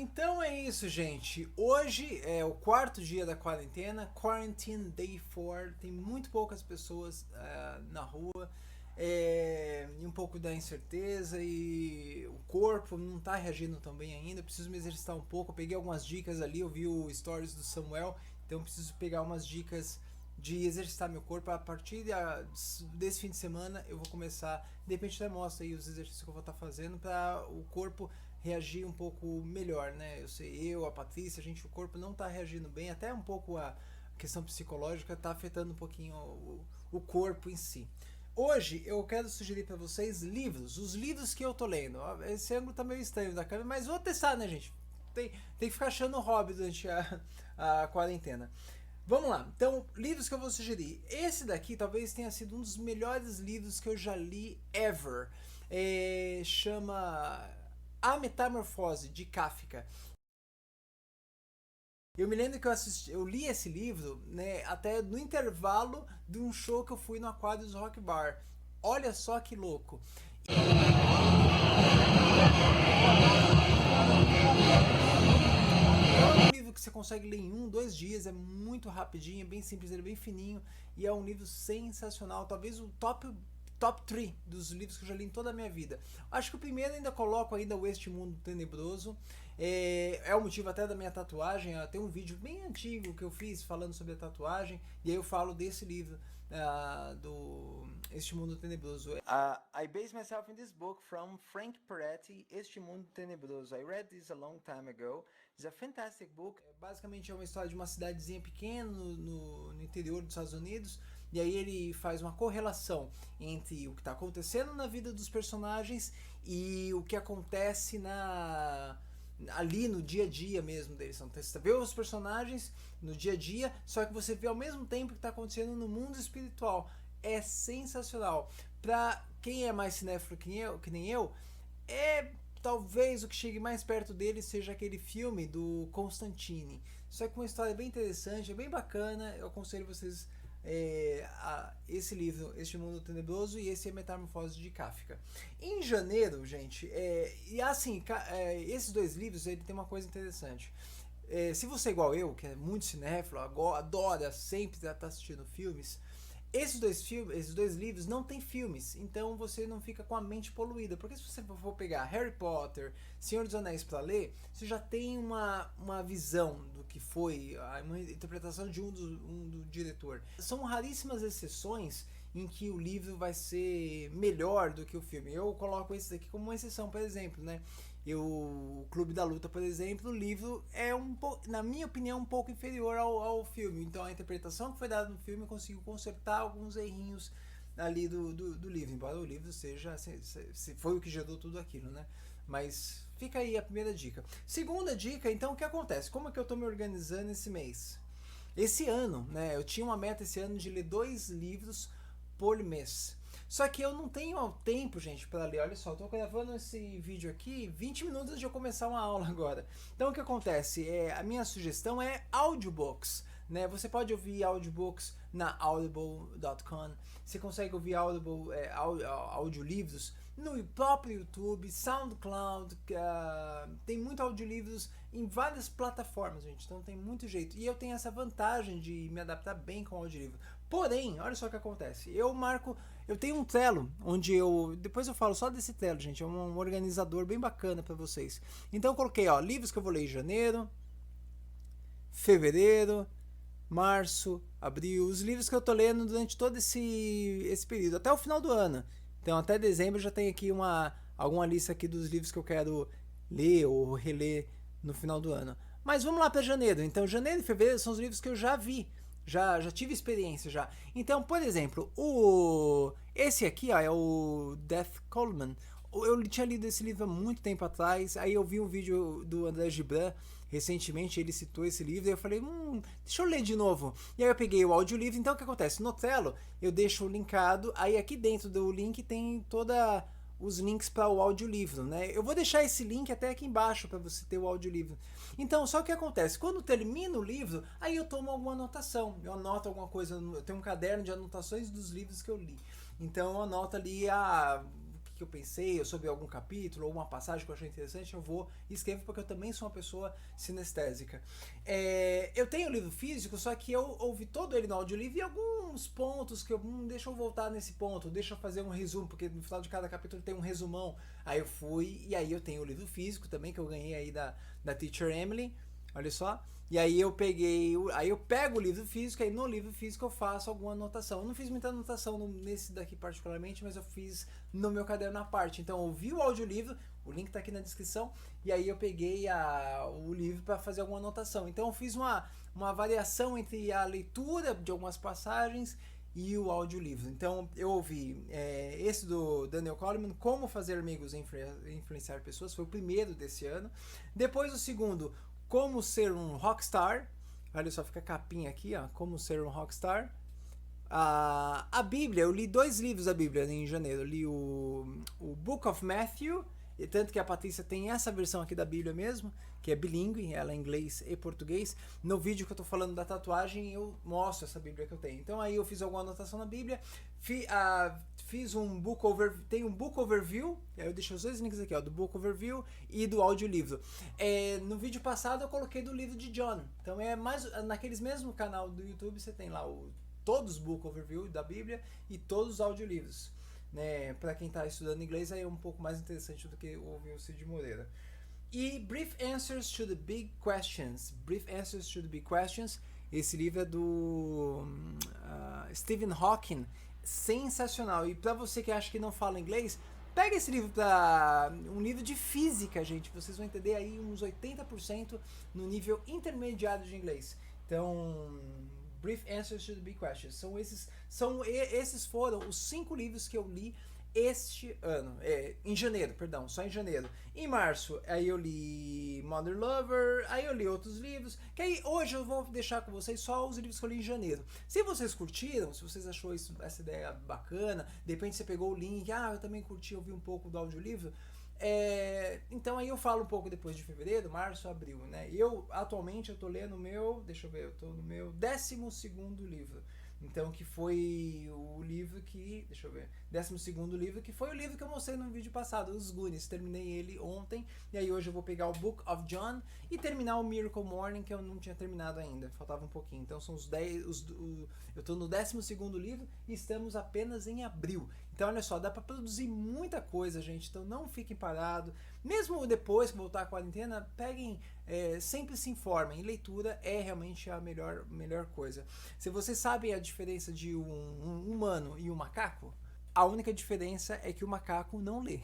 Então é isso, gente. Hoje é o quarto dia da quarentena, Quarantine Day 4. Tem muito poucas pessoas na rua, e um pouco da incerteza e o corpo não tá reagindo tão bem ainda. Preciso me exercitar um pouco. Eu peguei algumas dicas ali, eu vi o stories do Samuel, então preciso pegar umas dicas de exercitar meu corpo. A partir desse fim de semana eu vou começar, de repente até mostra aí os exercícios que eu vou estar fazendo para o corpo reagir um pouco melhor, né? Eu sei, a Patrícia, o corpo não tá reagindo bem, até um pouco a questão psicológica tá afetando um pouquinho o corpo em si. Hoje eu quero sugerir para vocês livros, os livros que eu tô lendo. Esse ângulo tá meio estranho da câmera, mas vou testar, né, gente? Tem que ficar achando hobby durante a quarentena. Vamos lá, então, livros que eu vou sugerir. Esse daqui talvez tenha sido um dos melhores livros que eu já li ever. Chama A Metamorfose, de Kafka. Eu me lembro que eu li esse livro, né, até no intervalo de um show que eu fui no Aquarius Rock Bar. Olha só que louco. É um livro que você consegue ler em 2 dias, é muito rapidinho, é bem simples, ele é bem fininho e é um livro sensacional, talvez o top 3 dos livros que eu já li em toda a minha vida. Acho que o primeiro ainda coloco ainda o Este Mundo Tenebroso. É o motivo até da minha tatuagem. Tem um vídeo bem antigo que eu fiz falando sobre a tatuagem e aí eu falo desse livro do Este Mundo Tenebroso. I base myself in this book from Frank Peretti, Este Mundo Tenebroso. I read this a long time ago. It's a fantastic book. Basicamente é uma história de uma cidadezinha pequena no interior dos Estados Unidos. E aí ele faz uma correlação entre o que está acontecendo na vida dos personagens e o que acontece ali no dia a dia mesmo deles. Então, você vê os personagens no dia a dia, só que você vê ao mesmo tempo o que está acontecendo no mundo espiritual. É sensacional. Para quem é mais cinéfilo que nem eu, talvez o que chegue mais perto dele seja aquele filme do Constantine. Só que uma história bem interessante, é bem bacana. Eu aconselho vocês esse livro, Este Mundo Tenebroso, e esse é Metamorfose, de Kafka. Em janeiro, gente, esses dois livros, ele tem uma coisa interessante. Se você é igual eu, que é muito cinéfilo, adora sempre estar assistindo filmes, esses dois livros não tem filmes, então você não fica com a mente poluída. Porque se você for pegar Harry Potter, Senhor dos Anéis para ler, você já tem uma visão do que foi, uma interpretação de do diretor. São raríssimas exceções em que o livro vai ser melhor do que o filme. Eu coloco esse daqui como uma exceção, por exemplo, né? O Clube da Luta, por exemplo, o livro é na minha opinião, um pouco inferior ao filme. Então a interpretação que foi dada no filme conseguiu consertar alguns errinhos ali do livro, embora o livro seja, foi o que gerou tudo aquilo, né? Mas fica aí a primeira dica. Segunda dica, então, o que acontece? Como é que eu tô me organizando esse mês? Esse ano, né? Eu tinha uma meta esse ano de ler 2 livros por mês. Só que eu não tenho tempo, gente, para ler. Olha só, eu tô gravando esse vídeo aqui 20 minutos antes de eu começar uma aula agora. Então o que acontece? A minha sugestão é audiobooks. Né? Você pode ouvir audiobooks na audible.com. Você consegue ouvir audiolivros no próprio YouTube, SoundCloud. Tem muito audiolivros em várias plataformas, gente. Então tem muito jeito. E eu tenho essa vantagem de me adaptar bem com o audiolivro. Porém, olha só o que acontece. Eu tenho um Trello, onde depois eu falo só desse Trello, gente. É um organizador bem bacana para vocês. Então eu coloquei, livros que eu vou ler em janeiro, fevereiro, março, abril, os livros que eu tô lendo durante todo esse período, até o final do ano. Então até dezembro já tem aqui alguma lista aqui dos livros que eu quero ler ou reler no final do ano. Mas vamos lá para janeiro. Então janeiro e fevereiro são os livros que eu já vi. Já tive experiência já. Então, por exemplo, esse aqui é o Death Coleman. Eu tinha lido esse livro há muito tempo atrás. Aí eu vi um vídeo do André Gibran recentemente, ele citou esse livro e eu falei, deixa eu ler de novo. E aí eu peguei o audiolivro. Então o que acontece? No Trello eu deixo linkado. Aí aqui dentro do link tem toda os links para o audiolivro, né? Eu vou deixar esse link até aqui embaixo para você ter o audiolivro. Então, só que acontece, quando termino o livro, aí eu tomo alguma anotação, eu anoto alguma coisa, eu tenho um caderno de anotações dos livros que eu li. Então eu anoto ali que eu pensei, ou sobre algum capítulo, ou uma passagem que eu achei interessante, eu vou e escrevo, porque eu também sou uma pessoa sinestésica. Eu tenho o livro físico, só que eu ouvi todo ele no audiolivro e alguns pontos que deixa eu voltar nesse ponto, deixa eu fazer um resumo, porque no final de cada capítulo tem um resumão. Aí eu fui, e aí eu tenho o livro físico também, que eu ganhei aí da Teacher Emily, olha só. E aí eu pego o livro físico, aí no livro físico eu faço alguma anotação. Eu não fiz muita anotação nesse daqui particularmente, mas eu fiz no meu caderno à parte. Então eu vi o audiolivro, o link tá aqui na descrição, e aí eu peguei o livro para fazer alguma anotação. Então eu fiz uma variação entre a leitura de algumas passagens e o audiolivro. Então eu ouvi esse do Daniel Kahneman, Como Fazer Amigos e Influenciar Pessoas, foi o primeiro desse ano. Depois o segundo, Como Ser um Rockstar. Olha só, fica a capinha aqui, ó. Como Ser um Rockstar. A Bíblia, eu li 2 livros da Bíblia em janeiro. Eu li o Book of Matthew, e tanto que a Patrícia tem essa versão aqui da Bíblia mesmo, que é bilíngue, ela é inglês e português. No vídeo que eu tô falando da tatuagem, eu mostro essa Bíblia que eu tenho. Então aí eu fiz alguma anotação na Bíblia, fiz tem um book overview, eu deixei os 2 links aqui, ó, do book overview e do audiolivro. No vídeo passado eu coloquei do livro de John, então naqueles mesmo canal do YouTube você tem lá todos os book overview da Bíblia e todos os audiolivros. Né, para quem está estudando inglês aí é um pouco mais interessante do que ouvir o Cid Moreira. E Brief Answers to the Big Questions. Brief Answers to the Big Questions. Esse livro é do Stephen Hawking. Sensacional. E para você que acha que não fala inglês, pega esse livro para um livro de física, gente. Vocês vão entender aí uns 80% no nível intermediário de inglês. Então, Brief Answers to the Big Questions. Esses foram os 5 livros que eu li este ano. Em janeiro, perdão, só em janeiro. Em março, aí eu li Mother Lover, aí eu li outros livros, que aí hoje eu vou deixar com vocês só os livros que eu li em janeiro. Se vocês curtiram, se vocês achou essa ideia bacana, de repente você pegou o link, eu também curti ouvir um pouco do audiolivro, então aí eu falo um pouco depois de fevereiro, março, abril, né? Atualmente eu tô lendo eu tô no meu 12º livro. Então, que foi o livro que, 12º livro, que foi o livro que eu mostrei no vídeo passado, Os Goonies. Terminei ele ontem, e aí hoje eu vou pegar o Book of John e terminar o Miracle Morning, que eu não tinha terminado ainda, faltava um pouquinho. Então são eu tô no 12º livro e estamos apenas em abril. Então olha só, dá para produzir muita coisa, gente, então não fiquem parados. Mesmo depois que voltar à quarentena, sempre se informem. Leitura é realmente a melhor coisa. Se vocês sabem a diferença de um humano e um macaco, a única diferença é que o macaco não lê.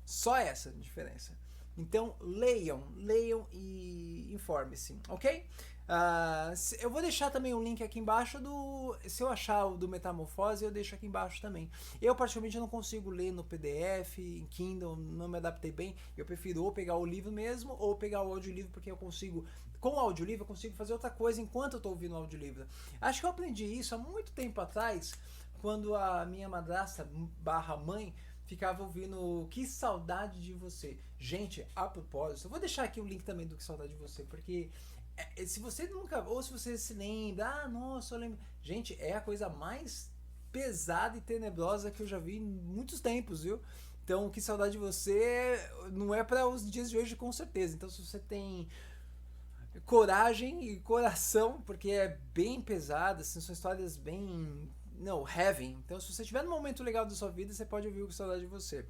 Só essa diferença. Então leiam e informe-se, ok? Eu vou deixar também um link aqui embaixo se eu achar o do Metamorfose, eu deixo aqui embaixo também. Eu particularmente não consigo ler no PDF, em Kindle, não me adaptei bem. Eu prefiro ou pegar o livro mesmo ou pegar o audiolivro, porque com o audiolivro eu consigo fazer outra coisa enquanto eu estou ouvindo o audiolivro. Acho que eu aprendi isso há muito tempo atrás, quando a minha madrasta /mãe ficava ouvindo Que Saudade de Você. Gente, a propósito, eu vou deixar aqui o link também do Que Saudade de Você, porque se você nunca, ou se você se lembra, nossa, eu lembro. Gente, é a coisa mais pesada e tenebrosa que eu já vi em muitos tempos, viu? Então, Que Saudade de Você não é para os dias de hoje, com certeza. Então, se você tem coragem e coração, porque é bem pesado, assim, são histórias bem heavy. Então, se você estiver num momento legal da sua vida, você pode ouvir o Que Saudade de Você.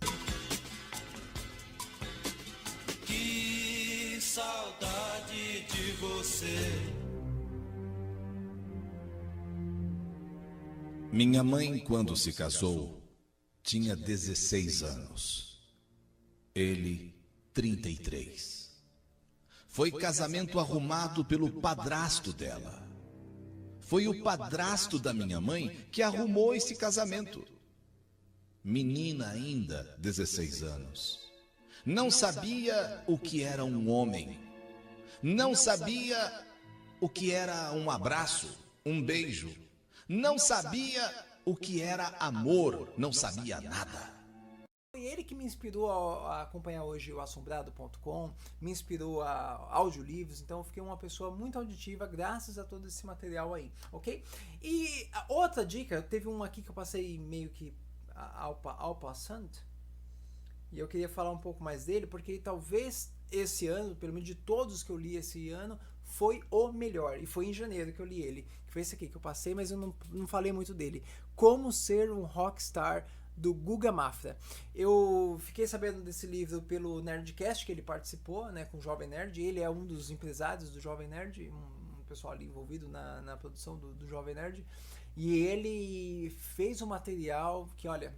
Que saudade de você. Minha mãe, quando se casou, tinha 16 anos. Ele, 33. Foi casamento arrumado pelo padrasto dela. Foi o padrasto da minha mãe que arrumou esse casamento. Menina ainda, 16 anos. Não sabia o que era um homem. Não sabia o que era um abraço, um beijo. Não sabia o que era amor. Não sabia nada. Foi ele que me inspirou a acompanhar hoje o Assombrado.com, me inspirou a audiolivros, então eu fiquei uma pessoa muito auditiva graças a todo esse material aí, ok? E a outra dica, teve uma aqui que eu passei meio que Maupassant. E eu queria falar um pouco mais dele, porque talvez esse ano, pelo menos de todos que eu li esse ano, foi o melhor. E foi em janeiro que eu li ele. Que foi esse aqui que eu passei, mas eu não falei muito dele. Como Ser um Rockstar, do Guga Mafra. Eu fiquei sabendo desse livro pelo Nerdcast, que ele participou, né, com o Jovem Nerd. Ele é um dos empresários do Jovem Nerd, um pessoal ali envolvido na produção do Jovem Nerd. E ele fez um material que, olha...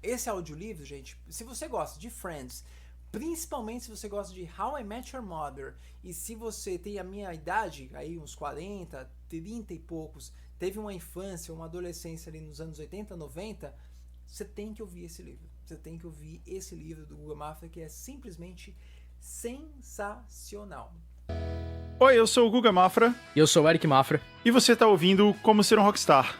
Esse audiolivro, gente, se você gosta de Friends, principalmente se você gosta de How I Met Your Mother, e se você tem a minha idade, aí uns 40, 30 e poucos, teve uma infância, uma adolescência ali nos anos 80, 90, você tem que ouvir esse livro. Você tem que ouvir esse livro do Guga Mafra, que é simplesmente sensacional. Oi, eu sou o Guga Mafra. E eu sou o Eric Mafra. E você está ouvindo Como Ser um Rockstar.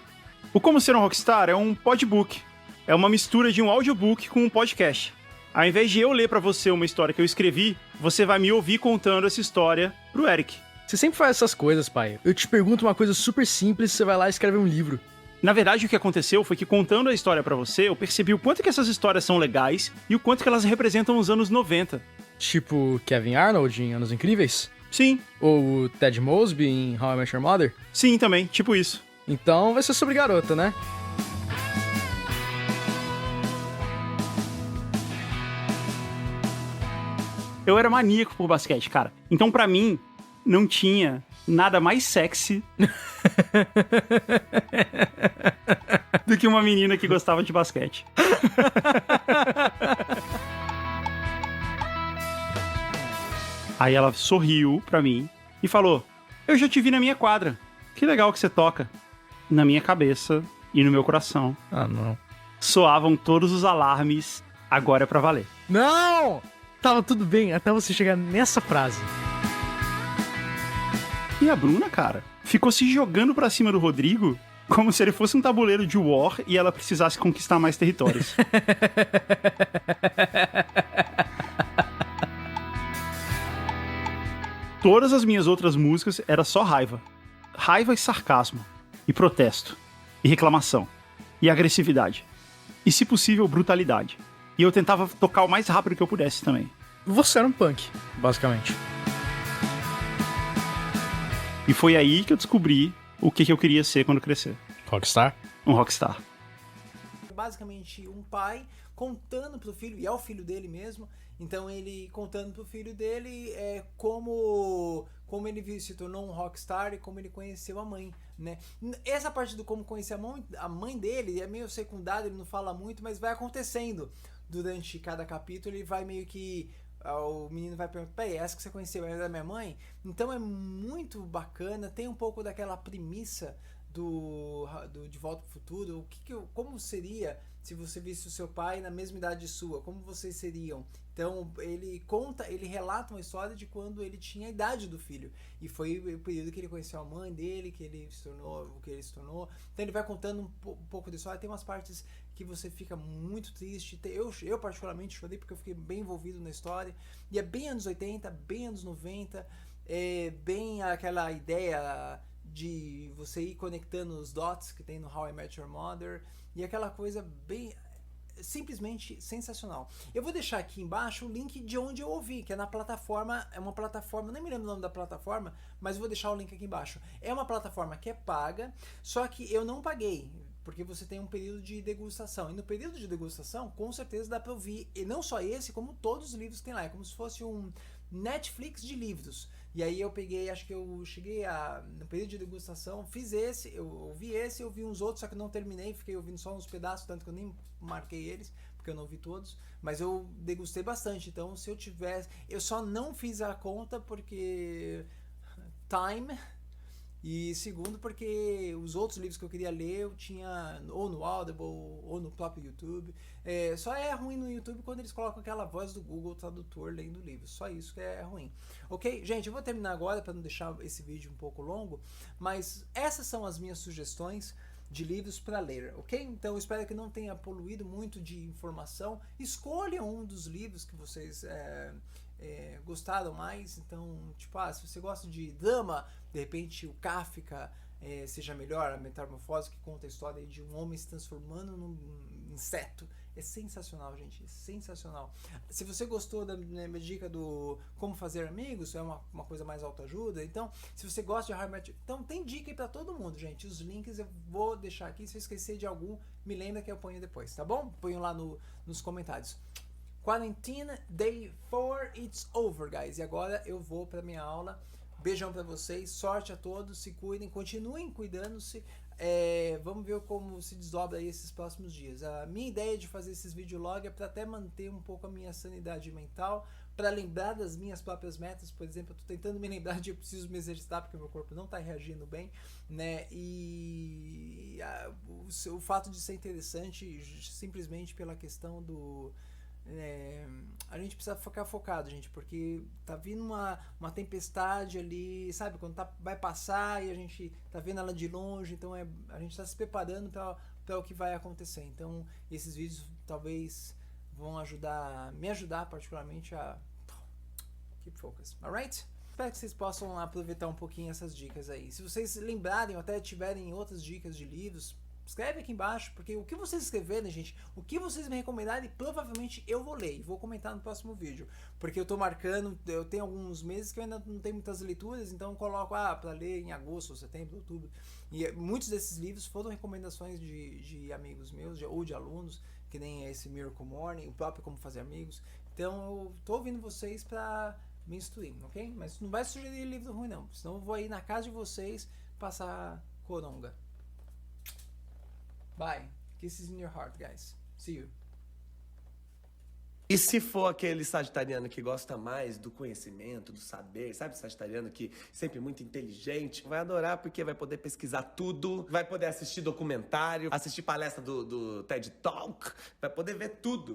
O Como Ser um Rockstar é um podbook. É uma mistura de um audiobook com um podcast. Ao invés de eu ler pra você uma história que eu escrevi, você vai me ouvir contando essa história pro Eric. Você sempre faz essas coisas, pai. Eu te pergunto uma coisa super simples e você vai lá e escreve um livro. Na verdade, o que aconteceu foi que, contando a história pra você, eu percebi o quanto que essas histórias são legais e o quanto que elas representam os anos 90. Tipo Kevin Arnold em Anos Incríveis? Sim. Ou o Ted Mosby em How I Met Your Mother? Sim, também. Tipo isso. Então vai ser sobre garota, né? Eu era maníaco por basquete, cara. Então, pra mim, não tinha nada mais sexy do que uma menina que gostava de basquete. Aí ela sorriu pra mim e falou: eu já te vi na minha quadra. Que legal que você toca. Na minha cabeça e no meu coração. Ah, não. Soavam todos os alarmes. Agora é pra valer. Não! Tava tudo bem até você chegar nessa frase. E a Bruna, cara, ficou se jogando pra cima do Rodrigo como se ele fosse um tabuleiro de War e ela precisasse conquistar mais territórios. Todas as minhas outras músicas era só raiva. Raiva e sarcasmo. E protesto. E reclamação. E agressividade. E, se possível, brutalidade. E eu tentava tocar o mais rápido que eu pudesse também. Você era um punk, basicamente. E foi aí que eu descobri o que eu queria ser quando crescer. Rockstar? Um rockstar. Basicamente, um pai contando pro filho, e é o filho dele mesmo, então ele contando pro filho dele como ele se tornou um rockstar e como ele conheceu a mãe, né? Essa parte do como conhecer a mãe dele é meio secundário, ele não fala muito, mas vai acontecendo durante cada capítulo. Ele vai meio que... o menino vai perguntar: peraí, essa que você conheceu é da minha mãe? Então é muito bacana, tem um pouco daquela premissa do De Volta pro Futuro. Como seria se você visse o seu pai na mesma idade sua? Como vocês seriam? Então ele relata uma história de quando ele tinha a idade do filho, e foi o período que ele conheceu a mãe dele, que ele se tornou o que ele se tornou. Então ele vai contando um pouco da história. Tem umas partes que você fica muito triste. Eu particularmente chorei porque eu fiquei bem envolvido na história. E é bem anos 80, bem anos 90, bem aquela ideia de você ir conectando os dots que tem no How I Met Your Mother, e aquela coisa bem... simplesmente sensacional. Eu vou deixar aqui embaixo o link de onde eu ouvi, que é na plataforma, é uma plataforma, nem me lembro o nome da plataforma, mas vou deixar o link aqui embaixo. É uma plataforma que é paga, só que eu não paguei, porque você tem um período de degustação, e no período de degustação, com certeza dá pra ouvir, e não só esse, como todos os livros que tem lá, é como se fosse um Netflix de livros. E aí eu peguei, acho que eu cheguei no período de degustação, fiz esse, eu ouvi uns outros, só que eu não terminei, fiquei ouvindo só uns pedaços, tanto que eu nem marquei eles, porque eu não ouvi todos, mas eu degustei bastante. Então, se eu tivesse... Eu só não fiz a conta porque... time... E segundo, porque os outros livros que eu queria ler eu tinha ou no Audible ou no próprio YouTube. Só é ruim no YouTube quando eles colocam aquela voz do Google Tradutor lendo o livro. Só isso que é ruim. Ok? Gente, eu vou terminar agora para não deixar esse vídeo um pouco longo. Mas essas são as minhas sugestões de livros para ler, ok? Então eu espero que não tenha poluído muito de informação. Escolham um dos livros que vocês gostaram mais. Então, tipo, se você gosta de drama, de repente o Kafka Seja Melhor, a Metamorfose, que conta a história aí de um homem se transformando num inseto. É sensacional, gente, é sensacional. Se você gostou da minha dica do como fazer amigos, é uma coisa mais autoajuda, então, se você gosta de How I então tem dica aí pra todo mundo, gente. Os links eu vou deixar aqui, se eu esquecer de algum, me lembra que eu ponho depois, tá bom? Ponho lá nos comentários. Quarantine Day 4, it's over, guys. E agora eu vou pra minha aula. Beijão pra vocês, sorte a todos, se cuidem, continuem cuidando-se. Vamos ver como se desdobra aí esses próximos dias. A minha ideia de fazer esses videologs é para até manter um pouco a minha sanidade mental, para lembrar das minhas próprias metas. Por exemplo, eu tô tentando me lembrar de eu preciso me exercitar porque meu corpo não está reagindo bem, né? E o fato de ser interessante simplesmente pela questão do... a gente precisa ficar focado, gente, porque tá vindo uma tempestade ali, sabe, quando vai passar e a gente tá vendo ela de longe, então a gente tá se preparando para o que vai acontecer. Então esses vídeos talvez vão me ajudar particularmente a keep focus, alright? Espero que vocês possam aproveitar um pouquinho essas dicas aí. Se vocês lembrarem ou até tiverem outras dicas de livros, escreve aqui embaixo, porque o que vocês escreverem, gente, o que vocês me recomendarem, provavelmente eu vou ler e vou comentar no próximo vídeo. Porque eu tô marcando, eu tenho alguns meses que eu ainda não tenho muitas leituras, então eu coloco para ler em agosto, setembro, outubro. E muitos desses livros foram recomendações de amigos meus, ou de alunos, que nem esse Miracle Morning, o próprio Como Fazer Amigos. Então eu tô ouvindo vocês para me instruir, ok? Mas não vai sugerir livro ruim não, senão eu vou aí na casa de vocês passar coronga. Bye. Kisses in your heart, guys. See you. E se for aquele sagitariano que gosta mais do conhecimento, do saber, sabe? Sagitariano que sempre muito inteligente, vai adorar porque vai poder pesquisar tudo, vai poder assistir documentário, assistir palestra do TED Talk, vai poder ver tudo.